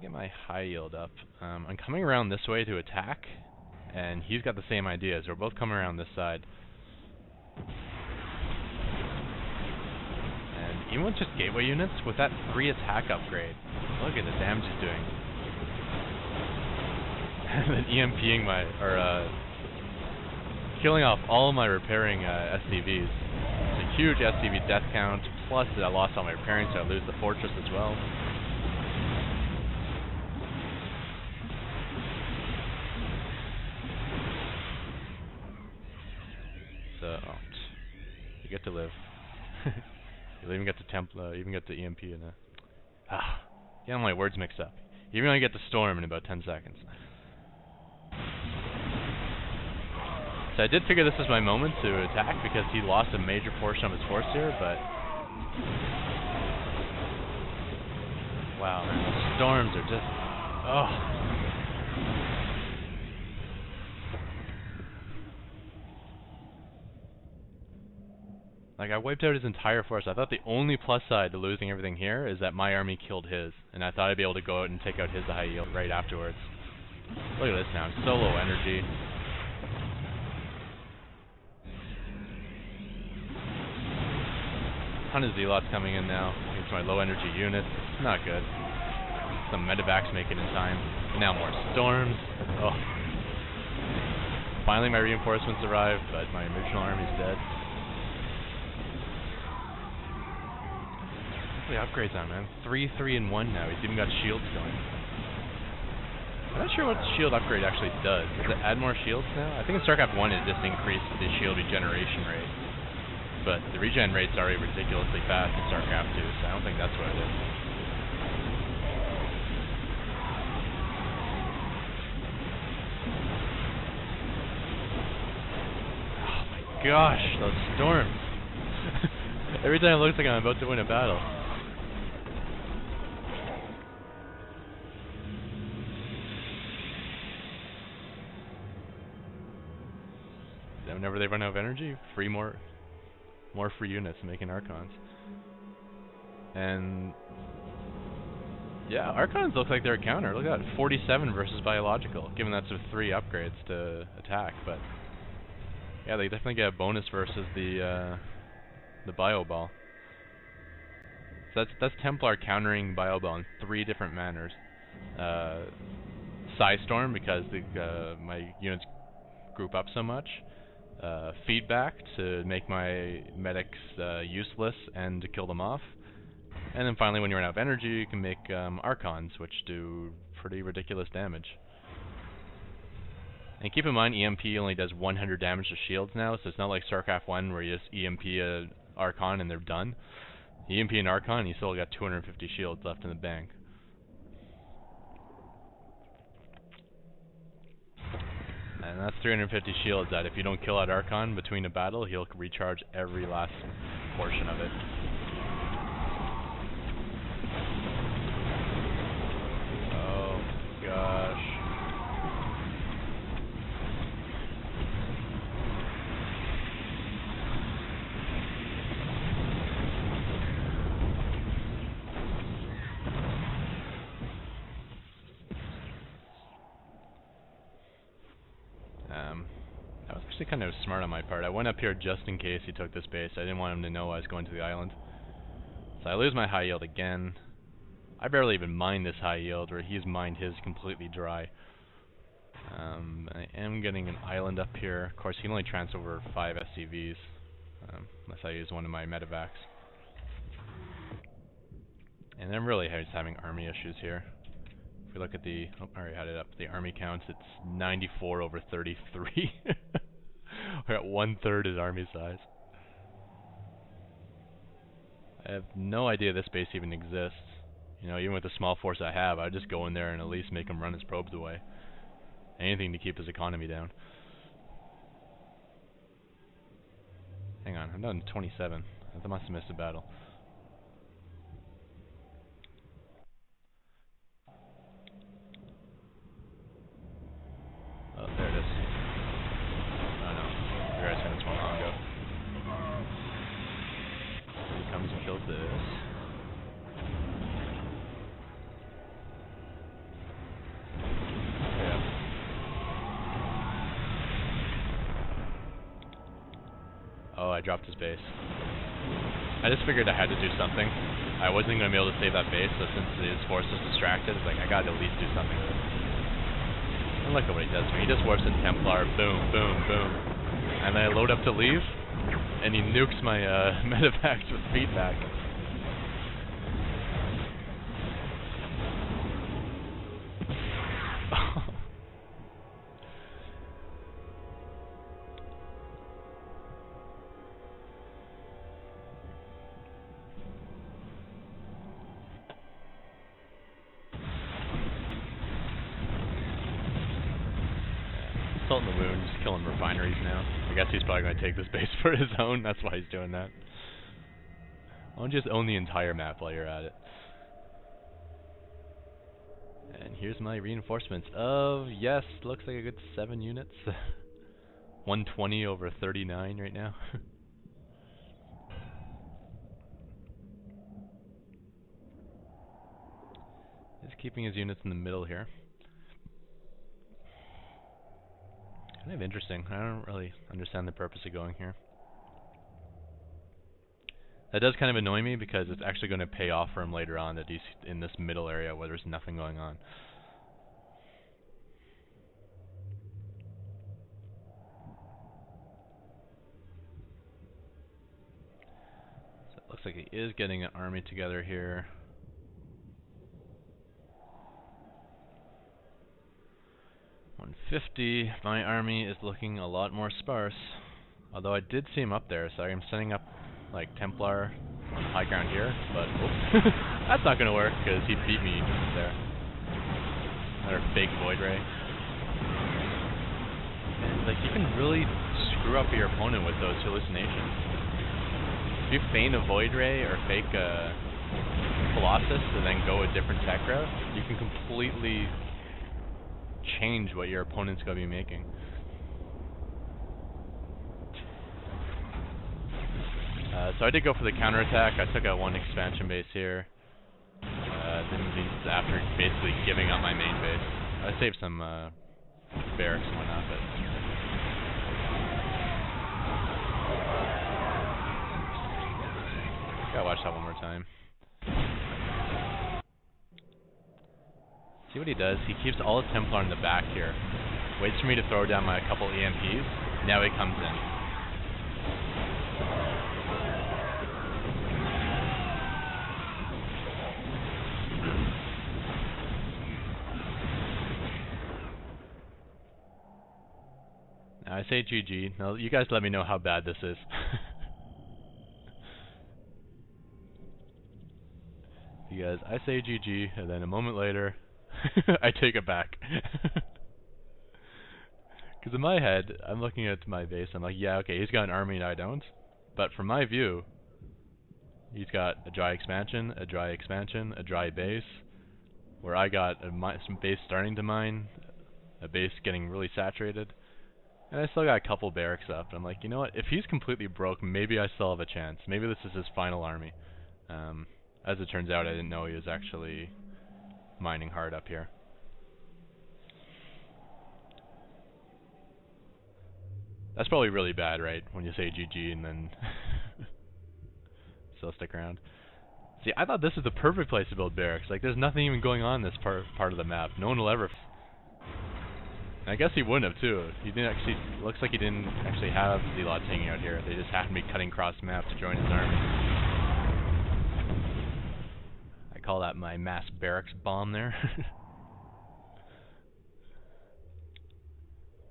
get my high yield up. I'm coming around this way to attack, and he's got the same ideas. We're both coming around this side. And even with just gateway units, with that 3 attack upgrade, look at the damage he's doing. And then EMPing my, or killing off all my repairing SCVs. It's a huge SCV death count, plus I lost all my repairing, so I lose the fortress as well. So, you get to live. You'll even get to even get the EMP in a... Get all my words mixed up. You're gonna get the storm in about 10 seconds. So I did figure this was my moment to attack because he lost a major portion of his force here, but... Wow, man, the storms are just... Oh. Like, I wiped out his entire force. I thought the only plus side to losing everything here is that my army killed his, and I thought I'd be able to go out and take out his high yield right afterwards. Look at this now, so low energy. Ton of zealots coming in now against my low energy units. It's not good. Some medevacs make it in time. Now more storms. Oh. Finally my reinforcements arrived, but my original army's dead. The upgrades on, man. 3, 3, and 1 now. He's even got shields going. I'm not sure what the shield upgrade actually does. Does it add more shields now? I think in Starcraft 1 it just increased the shield regeneration rate. But the regen rate's already ridiculously fast in Starcraft 2, so I don't think that's what it is. Oh my gosh, those storms. Every time it looks like I'm about to win a battle. Whenever they run out of energy, more free units making Archons. And yeah, Archons look like they're a counter. Look at that, 47 versus biological, given that's with 3 upgrades to attack. But yeah, they definitely get a bonus versus the Bio Ball. So that's Templar countering Bio Ball in 3 different manners. Psystorm, because my units group up so much. Feedback to make my medics useless and to kill them off. And then finally, when you run out of energy, you can make Archons, which do pretty ridiculous damage. And keep in mind, EMP only does 100 damage to shields now, so it's not like StarCraft 1 where you just EMP a Archon and they're done. EMP an Archon, you still got 250 shields left in the bank. And that's 350 shields that if you don't kill that Archon between a battle, he'll recharge every last portion of it. Oh gosh. That was actually kind of smart on my part. I went up here just in case he took this base. I didn't want him to know I was going to the island. So I lose my high yield again. I barely even mined this high yield, where he's mined his completely dry. I am getting an island up here. Of course, he can only transfer over 5 SCVs, unless I use one of my medevacs. And I'm really just having army issues here. If we look at the, oh, I already had it up, the army counts, it's 94 over 33. We're at 1/3 his army size. I have no idea this base even exists. You know, even with the small force I have, I'd just go in there and at least make him run his probes away. Anything to keep his economy down. Hang on, I'm down to 27. I must have missed a battle. Oh, there it is. Oh no, I guys finished one long ago. He comes and kills this. I dropped his base. I just figured I had to do something. I wasn't going to be able to save that base, so since his force was distracted, it's like, I gotta at least do something with it. And look at what he does to me. He just warps in Templar, boom, boom, boom. And then I load up to leave, and he nukes my medevacts with feedback. Salt in the wound, just killing refineries now. I guess he's probably going to take this base for his own, that's why he's doing that. Why don't you just own the entire map while you're at it? And here's my reinforcements of, yes, looks like a good 7 units. 120 over 39 right now. He's keeping his units in the middle here. Kind of interesting. I don't really understand the purpose of going here. That does kind of annoy me because it's actually going to pay off for him later on that he's in this middle area where there's nothing going on. So it looks like he is getting an army together here. .150. My army is looking a lot more sparse. Although I did see him up there, so I'm setting up like Templar on high ground here, but oops. That's not gonna work because he beat me there. Another fake Void Ray. And like you can really screw up your opponent with those hallucinations. If you feign a Void Ray or fake a Colossus and then go a different tech route, you can completely change what your opponent's gonna be making. So I did go for the counterattack. I took out one expansion base here. After basically giving up my main base. I saved some barracks and whatnot, but gotta watch that one more time. See what he does? He keeps all his Templar in the back here. Waits for me to throw down my couple EMPs. Now he comes in. Now I say GG. Now you guys let me know how bad this is. Because I say GG, and then a moment later, I take it back. Because in my head, I'm looking at my base, I'm like, yeah, okay, he's got an army and I don't. But from my view, he's got a dry expansion, a dry expansion, a dry base, where I got some base starting to mine, a base getting really saturated, and I still got a couple barracks up. And I'm like, you know what, if he's completely broke, maybe I still have a chance. Maybe this is his final army. As it turns out, I didn't know he was actually mining hard up here. That's probably really bad, right? When you say GG and then still stick around. See, I thought this was the perfect place to build barracks. Like, there's nothing even going on in this part of the map. No one will ever... And I guess he wouldn't have, too. He didn't actually... Looks like he didn't actually have zealots hanging out here. They just happened to be cutting across the map to join his army. I call that my mass barracks bomb there.